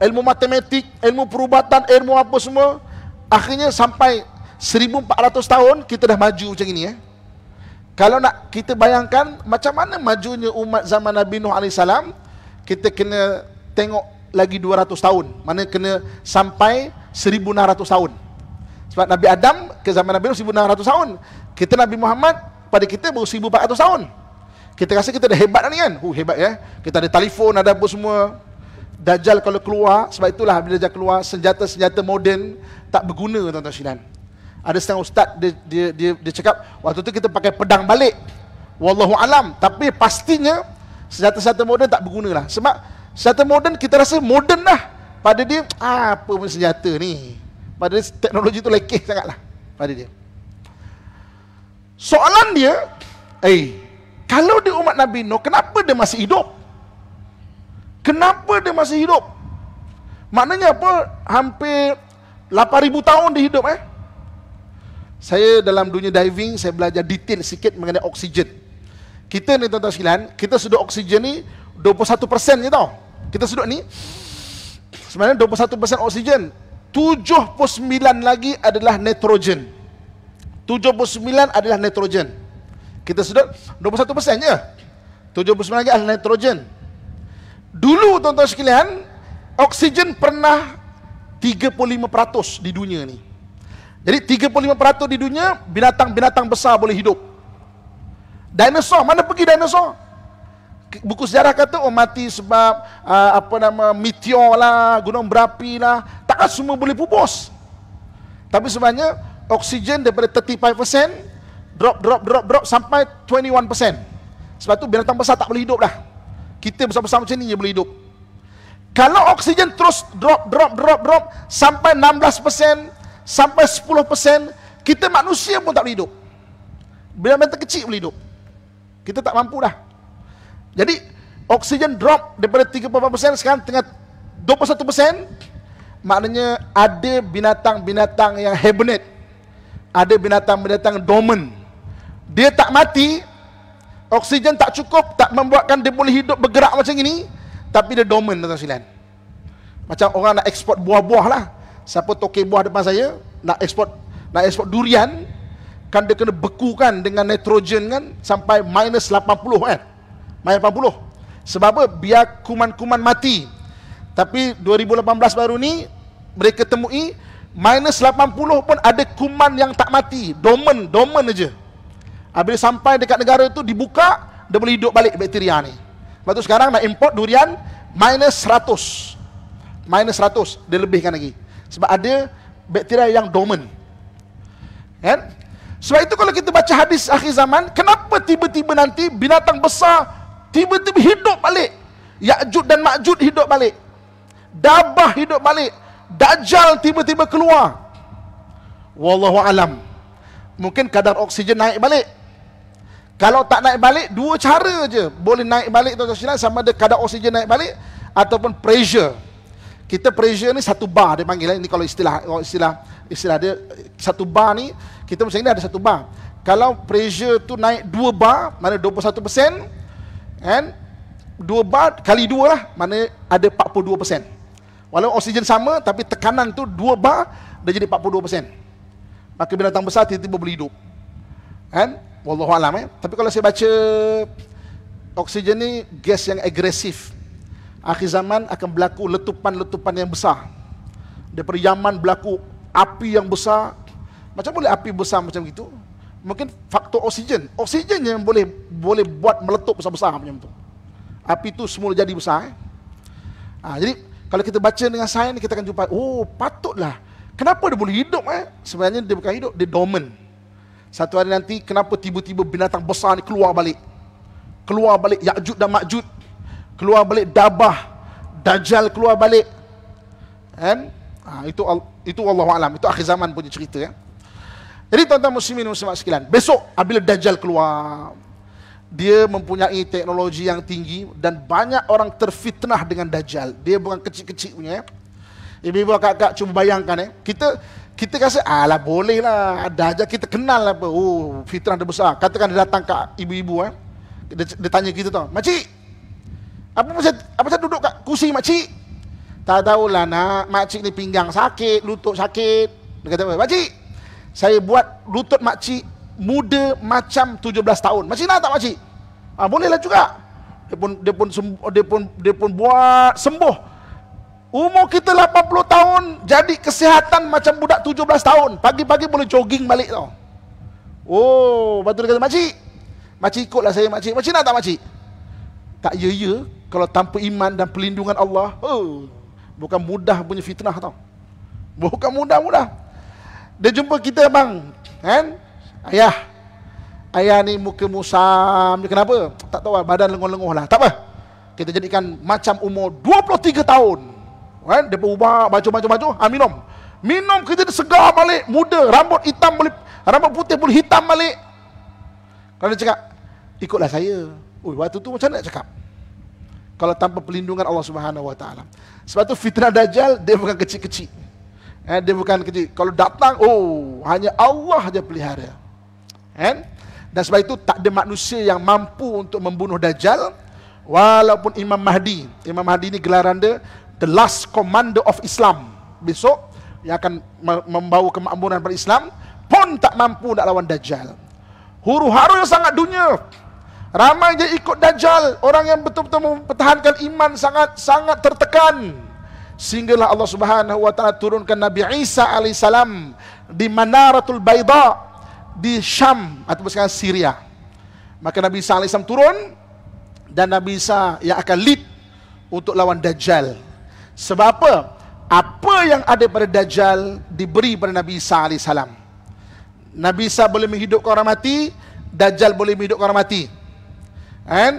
ilmu matematik, ilmu perubatan, ilmu apa semua. Akhirnya sampai 1400 tahun kita dah maju macam ini. Kalau nak kita bayangkan macam mana majunya umat zaman Nabi Nuh AS, kita kena tengok lagi 200 tahun. Mana kena sampai 1600 tahun. Sebab Nabi Adam ke zaman Nabi Nuh 1600 tahun. Kita Nabi Muhammad pada kita baru 1400 tahun. Kita rasa kita dah hebat ni kan. Hebat ya. Kita ada telefon, ada apa semua. Dajjal kalau keluar, sebab itulah bila Dajjal keluar, senjata-senjata moden tak berguna, tuan-tuan sekalian. Ada setengah ustaz dia cakap waktu tu kita pakai pedang balik. Wallahu alam, tapi pastinya senjata-senjata moden tak berguna lah. Sebab senjata moden kita rasa moden lah. Pada dia apa pun senjata ni. Pada dia, teknologi tu lekeh sangatlah pada dia. Soalan dia, kalau dia umat Nabi Nuh, kenapa dia masih hidup? Kenapa dia masih hidup? Maknanya apa? Hampir 8,000 tahun dia hidup Saya dalam dunia diving, saya belajar detail sikit mengenai oksigen. Kita ni tuan-tuan sekalian, kita sedut oksigen ni 21% je tau. Kita sedut ni, sebenarnya 21% oksigen. 79 lagi adalah nitrogen. 79 adalah nitrogen. Kita sedut 21% je. 79 lagi adalah nitrogen. Dulu tuan-tuan sekalian, oksigen pernah 35% di dunia ni. Jadi 35% di dunia binatang-binatang besar boleh hidup. Dinosaur, mana pergi dinosaur? Buku sejarah kata mati sebab meteor lah, gunung berapi lah. Takkan semua boleh pupus. Tapi sebenarnya oksigen daripada 35% drop sampai 21%. Sebab tu binatang besar tak boleh hidup dah. Kita besar-besar macam ni je boleh hidup. Kalau oksigen terus drop sampai 16%, sampai 10%, kita manusia pun tak boleh hidup. Binatang kecil boleh hidup. Kita tak mampu dah. Jadi oksigen drop daripada 34% sekarang tengah 21%. Maknanya ada binatang-binatang yang hibernate, ada binatang-binatang dormant. Dia tak mati, oksigen tak cukup, tak membuatkan dia boleh hidup bergerak macam ini, tapi dia dormant, tuan-tuan sekalian. Macam orang nak ekspor buah-buah lah. Siapa tokek buah depan saya nak ekspor durian, kan dia kena bekukan dengan nitrogen kan sampai minus 80 kan. Minus 80. Sebab apa? Biar kuman-kuman mati. Tapi 2018 baru ni mereka temui minus 80 pun ada kuman yang tak mati, dormant aja. Bila sampai dekat negara tu dibuka, dia boleh hidup balik bakteria ni. Lepas tu sekarang nak import durian minus 100. Minus 100, dia lebihkan lagi. Sebab ada bakteria yang dormant. Kan? Sebab itu kalau kita baca hadis akhir zaman, kenapa tiba-tiba nanti binatang besar tiba-tiba hidup balik? Ya'jud dan Ma'jud hidup balik. Dabah hidup balik. Dajjal tiba-tiba keluar. Wallahu alam. Mungkin kadar oksigen naik balik. Kalau tak naik balik, dua cara je boleh naik balik, tuan-tuan, sama ada kadar oksigen naik balik ataupun pressure. Kita pressure ni 1 bar dia panggil. Ini kalau istilah dia 1 bar ni, kita macam ni ada 1 bar. Kalau pressure tu naik 2 bar, mana 21%, kan? 2 bar kali 2 lah, mana ada 42%. Walau oksigen sama, tapi tekanan tu 2 bar, dia jadi 42%. Maka binatang besar tiba-tiba boleh hidup. Kan? Wallahu alam. Tapi kalau saya baca, oksigen ni gas yang agresif. Akhir zaman akan berlaku letupan-letupan yang besar. Daripada Yaman berlaku api yang besar. Macam boleh api besar macam itu? Mungkin faktor oksigen. Oksigen yang boleh buat meletup besar-besar macam tu. Api tu semula jadi besar. Jadi kalau kita baca dengan sains, kita akan jumpa, oh patutlah. Kenapa dia boleh hidup? Sebenarnya dia bukan hidup, dia dormant. Satu hari nanti, kenapa tiba-tiba binatang besar ni keluar balik? Keluar balik Ya'jud dan Ma'jud. Keluar balik Dabah, Dajjal keluar balik. Kan? Itu Wallahu alam. Itu akhir zaman punya cerita ya. Jadi tuan-tuan muslimin muslimat sekalian, besok apabila Dajjal keluar, dia mempunyai teknologi yang tinggi dan banyak orang terfitnah dengan Dajjal. Dia bukan kecil-kecil punya ya. Ibu-ibu kakak cuba bayangkan kita rasa alah boleh lah, Dajjal kita kenal apa. Oh, fitnah dia besar. Katakan dia datang ke ibu-ibu dia tanya kita tau, "Makcik, apa saya duduk kat kursi makcik?" "Tak tahulah nak, makcik ni pinggang sakit, lutut sakit." Dia kata, "Makcik, saya buat lutut makcik muda macam 17 tahun. Makcik nak tak makcik?" Bolehlah juga. Dia pun buat sembuh. Umur kita 80 tahun, jadi kesihatan macam budak 17 tahun. Pagi-pagi boleh jogging balik tau. Oh, lepas tu dia kata, "Makcik ikutlah saya makcik." "Makcik nak tak makcik?" Tak ya. Kalau tanpa iman dan perlindungan Allah, bukan mudah punya fitnah tau. Bukan mudah. Dia jumpa kita bang, kan? Ayah ni muka musam, kenapa? Tak tahu lah, badan lenguh-lenguh lah. Tak apa, kita jadikan macam umur 23 tahun, kan? Dia berubah baju, minum kita dia segar balik, muda, rambut hitam boleh, rambut putih boleh hitam balik. Kalau dia cakap, "Ikutlah saya." Waktu tu macam mana nak cakap? Kalau tanpa perlindungan Allah Subhanahu Wa Taala. Sebab tu fitnah Dajjal dia bukan kecil-kecil. Dia bukan kecil. Kalau datang, hanya Allah je pelihara. Dan sebab itu tak ada manusia yang mampu untuk membunuh Dajjal, walaupun Imam Mahdi ni gelaran dia the last commander of Islam, besok yang akan membawa kemakmuran pada Islam, pun tak mampu nak lawan Dajjal. Huru-hara yang sangat dunia, ramai je ikut Dajjal. Orang yang betul-betul mempertahankan iman sangat tertekan. sehinggalah Allah Subhanahu wa taala turunkan Nabi Isa alaihissalam di Manaratul Baida di Syam atau sekarang Syria. Maka Nabi Isa alaihissalam turun, dan Nabi Isa yang akan lead untuk lawan Dajjal. Sebab apa? Apa yang ada pada Dajjal diberi pada Nabi Isa alaihissalam. Nabi Isa boleh menghidupkan orang mati, Dajjal boleh menghidupkan orang mati.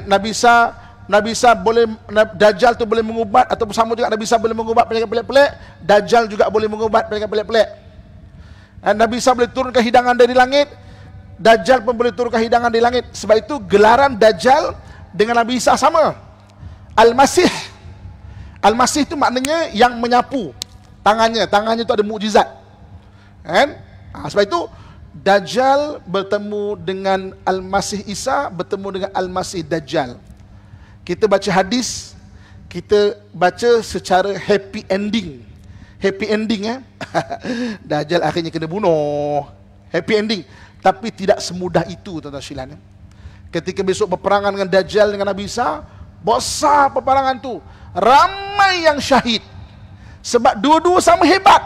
Nabi Isa boleh, Dajjal tu boleh mengubat, atau bersama juga Nabi Isa boleh mengubat penyakit pelik-pelik, Dajjal juga boleh mengubat penyakit pelik-pelik. Nabi Isa boleh turunkan hidangan dari langit, Dajjal pun boleh turunkan hidangan dari langit. Sebab itu gelaran Dajjal dengan Nabi Isa sama. Al-Masih. Al-Masih itu maknanya yang menyapu. Tangannya itu ada mukjizat. Sebab itu Dajjal bertemu dengan Al-Masih Isa, bertemu dengan Al-Masih Dajjal. Kita baca hadis, kita baca secara happy ending. Happy ending Dajjal akhirnya kena bunuh. Happy ending. Tapi tidak semudah itu, tuan-tuan sekalian. Ketika besok berperangan dengan Dajjal dengan Nabi Isa, besar peperangan tu, ramai yang syahid. Sebab dua-dua sama hebat.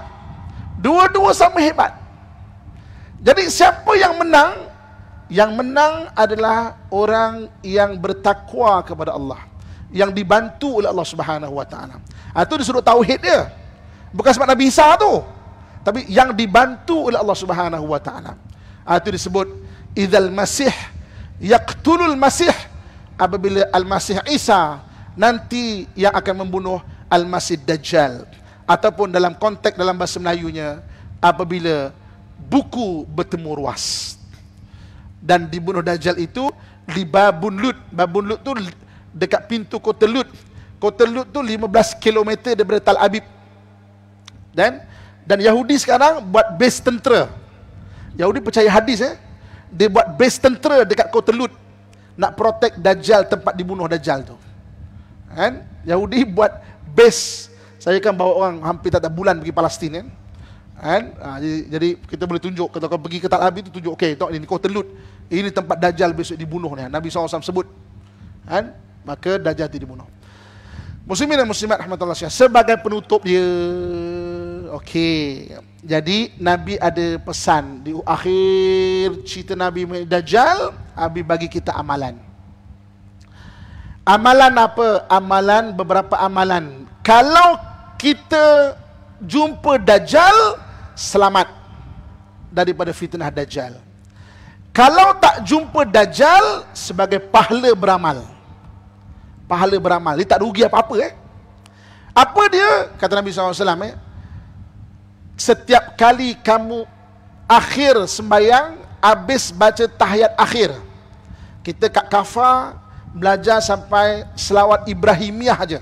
Dua-dua sama hebat. Jadi siapa yang menang? Yang menang adalah orang yang bertakwa kepada Allah, yang dibantu oleh Allah Subhanahu wa taala. Itu disebut tauhid dia. Bukan sebab Nabi Isa tu, tapi yang dibantu oleh Allah Subhanahu wa taala. Itu disebut idzal masih yaqtulul masih, apabila Al-Masih Isa nanti yang akan membunuh Al-Masih Dajjal. Ataupun dalam konteks dalam bahasa Melayunya, apabila buku bertemu ruas. Dan dibunuh Dajjal itu di Babun Lut. Babun Lut tu dekat pintu Kota Lut. Kota Lut tu 15 km daripada Tal Abib. Dan Yahudi sekarang buat base tentera. Yahudi percaya hadis dia buat base tentera dekat Kota Lut, nak protect Dajjal, tempat dibunuh Dajjal tu. Yahudi buat base. Saya kan bawa orang hampir tak ada bulan pergi Palestin jadi kita boleh tunjuk, kalau kau pergi ke Tal Abib tu tunjuk, okey, tengok ini Kota Lut, ini tempat Dajjal besok dibunuh ni. Nabi SAW sebut. Maka Dajjal itu dibunuh. Muslimin dan muslimat rahmatullah sebagai penutup dia. Okey. Jadi Nabi ada pesan di akhir cerita Nabi mengenai Dajjal. Nabi bagi kita amalan. Amalan apa? Amalan, beberapa amalan. Kalau kita jumpa Dajjal, selamat daripada fitnah Dajjal. Kalau tak jumpa Dajjal, sebagai pahala beramal. Pahala beramal. Dia tak rugi apa-apa Apa dia? Kata Nabi SAW setiap kali kamu akhir sembahyang, habis baca tahiyat akhir. Kita kat Kafar belajar sampai selawat Ibrahimiyah aja,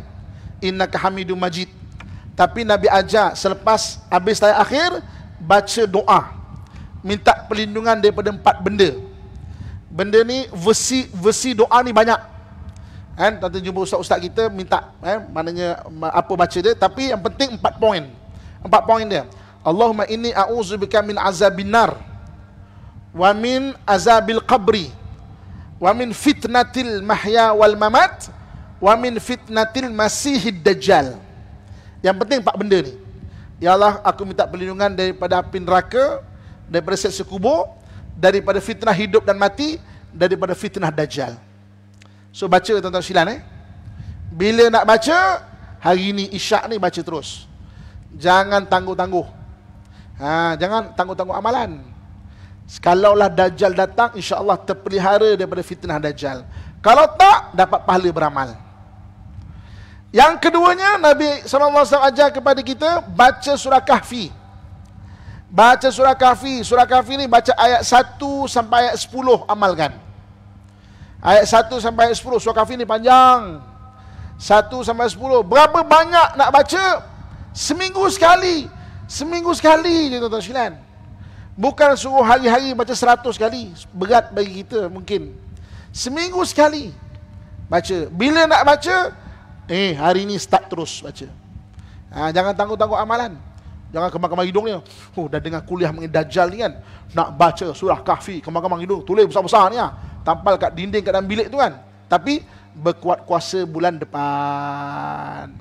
innaka hamidum majid. Tapi Nabi ajar selepas habis tahiyat akhir, baca doa, minta perlindungan daripada 4 benda. Benda ni, versi doa ni banyak. Tadi jumpa ustaz-ustaz kita minta maknanya apa baca dia, tapi yang penting 4 poin. 4 poin dia. Allahumma inni a'udzubika min azabin nar, wa min azabil qabri, wa min fitnatil mahya wal mamat, wa min fitnatil masihid dajjal. Yang penting 4 benda ni. Ya Allah, aku minta perlindungan daripada api neraka, daripada siksa kubur, daripada fitnah hidup dan mati, daripada fitnah Dajjal. So baca tuan-tuan sekalian Bila nak baca, hari ni isyak ni baca terus. Jangan tangguh-tangguh. Jangan tangguh-tangguh amalan. Kalaulah Dajjal datang, insya-Allah terpelihara daripada fitnah Dajjal. Kalau tak, dapat pahala beramal. Yang keduanya, Nabi SAW ajar kepada kita baca surah Kahfi. Baca surah Kahfi. Surah Kahfi ni baca ayat 1 sampai ayat 10, amalkan. Ayat 1 sampai ayat 10. Surah Kahfi ni panjang. 1 sampai 10. Berapa banyak nak baca? Seminggu sekali. Seminggu sekali je tuan-tuan sekalian. Bukan suruh hari-hari baca 100 kali. Berat bagi kita mungkin. Seminggu sekali baca. Bila nak baca, hari ni start terus baca. Jangan tangguh-tangguh amalan. Jangan kemar-kemar hidungnya. Dah dengar kuliah mengenai Dajjal ni kan, nak baca surah Kahfi, kemar-kemar hidung, tulis besar-besar ni tampal kat dinding kat dalam bilik tu kan. Tapi berkuat kuasa bulan depan.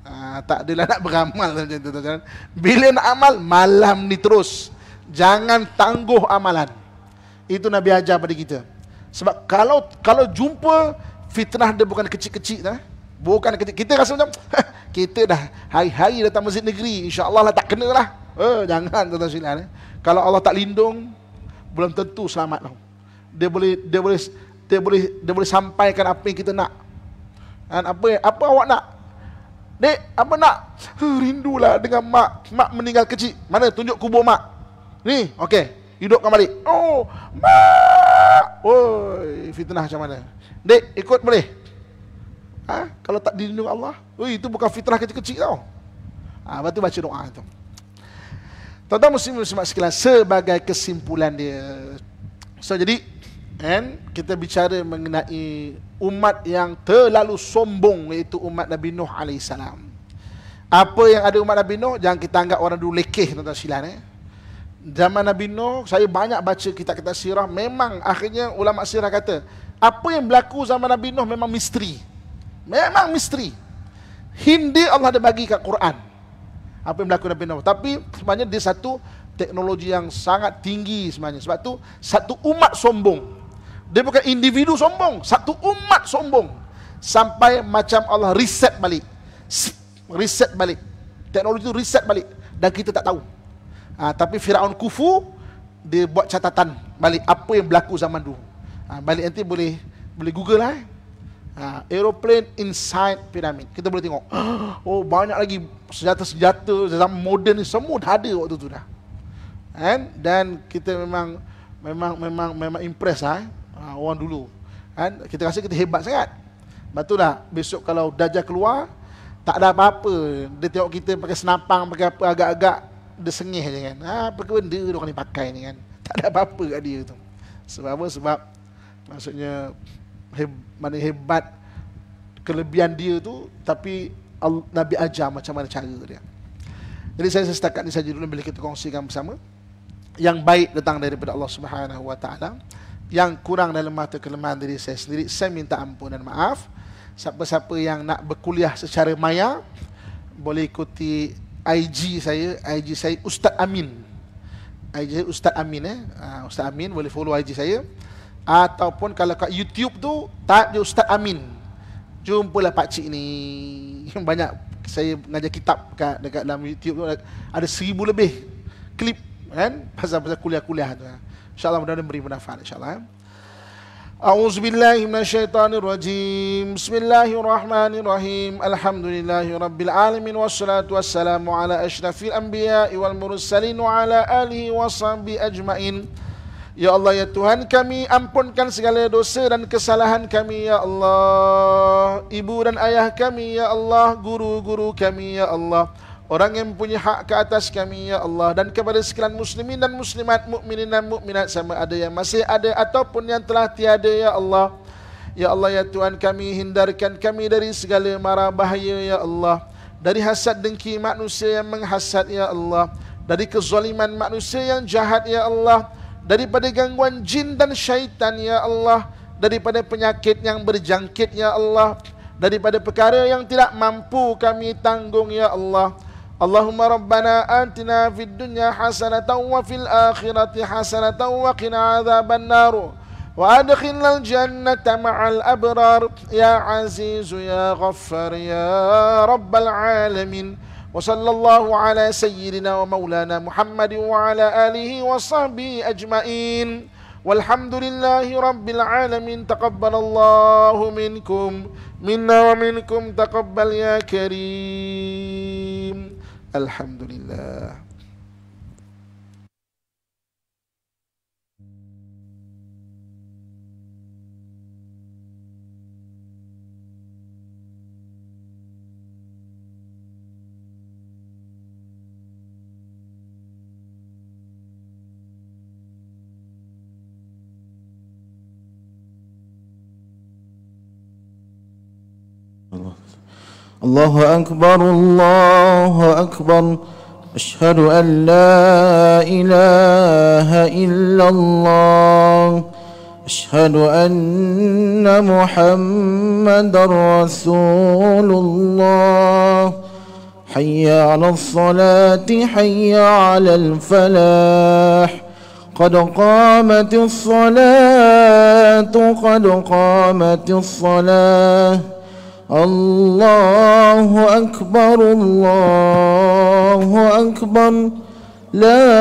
Tak adalah nak beramal macam tu, tuan-tuan. Bila nak amal, malam ni terus. Jangan tangguh amalan. Itu Nabi ajar pada kita. Sebab kalau jumpa fitnah dia bukan kecil-kecil dah. Bukan kecil. Kita rasa macam kita dah hari-hari datang masjid negeri, insya-Allah lah tak kena lah. Jangan tuan-tuan sekalian. Kalau Allah tak lindung, belum tentu selamat tau. Dia boleh sampaikan apa yang kita nak. Dan apa awak nak? Dek, apa nak? Rindulah dengan mak. Mak meninggal kecil. Mana tunjuk kubur mak? Ni, okey. Hidupkan balik. Oh, mak. Oi, fitnah macam mana? Dek, ikut boleh? Kalau tak dilindungi Allah, itu bukan fitnah kecil-kecil tau. Lepas tu baca doa tu. Tuan-tuan muslimat sekalian, sebagai kesimpulan dia. So jadi, kita bicara mengenai umat yang terlalu sombong, iaitu umat Nabi Nuh AS. Apa yang ada umat Nabi Nuh, jangan kita anggap orang dulu lekeh, tuan-tuan sekalian. Zaman Nabi Nuh, saya banyak baca kitab-kitab sirah. Memang akhirnya ulama sirah kata, apa yang berlaku zaman Nabi Nuh memang misteri. Memang misteri. Hindi Allah ada bagi kat Quran apa yang berlaku Nabi Nuh. Tapi sebenarnya dia satu teknologi yang sangat tinggi sebenarnya. Sebab tu satu umat sombong. Dia bukan individu sombong, satu umat sombong. Sampai macam Allah reset balik. Reset balik. Teknologi itu reset balik. Dan kita tak tahu. Tapi Firaun kufu, dia buat catatan balik apa yang berlaku zaman dulu. Balik nanti boleh Google lah. Aeroplane inside pyramid. Kita boleh tengok. Oh, banyak lagi senjata-senjata zaman moden ni semua dah ada waktu tu dah. Dan kita memang impress orang dulu. Kita rasa kita hebat sangat. Lepas tu dah besok kalau Dajjal keluar, tak ada apa-apa. Dia tengok kita pakai senapang, pakai apa, agak-agak dia sengih je kan. Apa ke benda dia orang ni pakai ni kan. Tak ada apa-apa kat dia tu. Sebab apa? Sebab maksudnya mana hebat kelebihan dia tu, tapi Nabi ajar macam mana cara dia. Jadi saya setakat ni saja dulu bila kita kongsikan bersama. Yang baik datang daripada Allah Subhanahu Wa Taala. Yang kurang dalam mata kelemahan diri saya sendiri, saya minta ampun dan maaf. Siapa-siapa yang nak berkuliah secara maya, boleh ikuti IG saya Ustaz Amin. IG saya Ustaz Amin Ustaz Amin, boleh follow IG saya. Ataupun kalau kat YouTube tu type je Ustaz Amin, jumpalah pakcik ni. Banyak saya mengajar kitab dekat dalam YouTube tu, ada 1000 lebih klip kan pasal kuliah-kuliah tu. InsyaAllah mudah-mudahan beri manfaat insyaAllah. A'udzubillahi minasyaitanirrajim. Bismillahirrahmanirrahim. Alhamdulillahirabbil alamin wassalatu wassalamu ala asyrafil anbiya'i wal mursalin wa ala alihi washabihi ajmain. Ya Allah, ya Tuhan kami, ampunkan segala dosa dan kesalahan kami ya Allah. Ibu dan ayah kami ya Allah, guru-guru kami ya Allah, orang yang punya hak ke atas kami ya Allah, dan kepada sekalian muslimin dan muslimat, mukminin dan mukminat, sama ada yang masih ada ataupun yang telah tiada ya Allah. Ya Allah, ya Tuhan kami, hindarkan kami dari segala mara bahaya ya Allah, dari hasad dengki manusia yang menghasad ya Allah, dari kezaliman manusia yang jahat ya Allah, daripada gangguan jin dan syaitan ya Allah, daripada penyakit yang berjangkit ya Allah, daripada perkara yang tidak mampu kami tanggung ya Allah. Allahumma rabbana atina fid dunya hasanatan wa fil akhirati hasanatan wa qina adzaban nar wa adkhilnal jannata ma'al abrar ya azizu ya ghaffar ya rabbal alamin. وصلى الله على سيدنا ومولانا محمد وعلى آله وصحبه أجمعين والحمد لله رب العالمين. تقبل الله منكم منا ومنكم تقبل يا كريم. الحمد لله. الله أكبر الله أكبر أشهد أن لا إله إلا الله أشهد أن محمدا رسول الله حي على الصلاة حي على الفلاح قد قامت الصلاة قد قامت الصلاة الله أكبر الله أكبر لا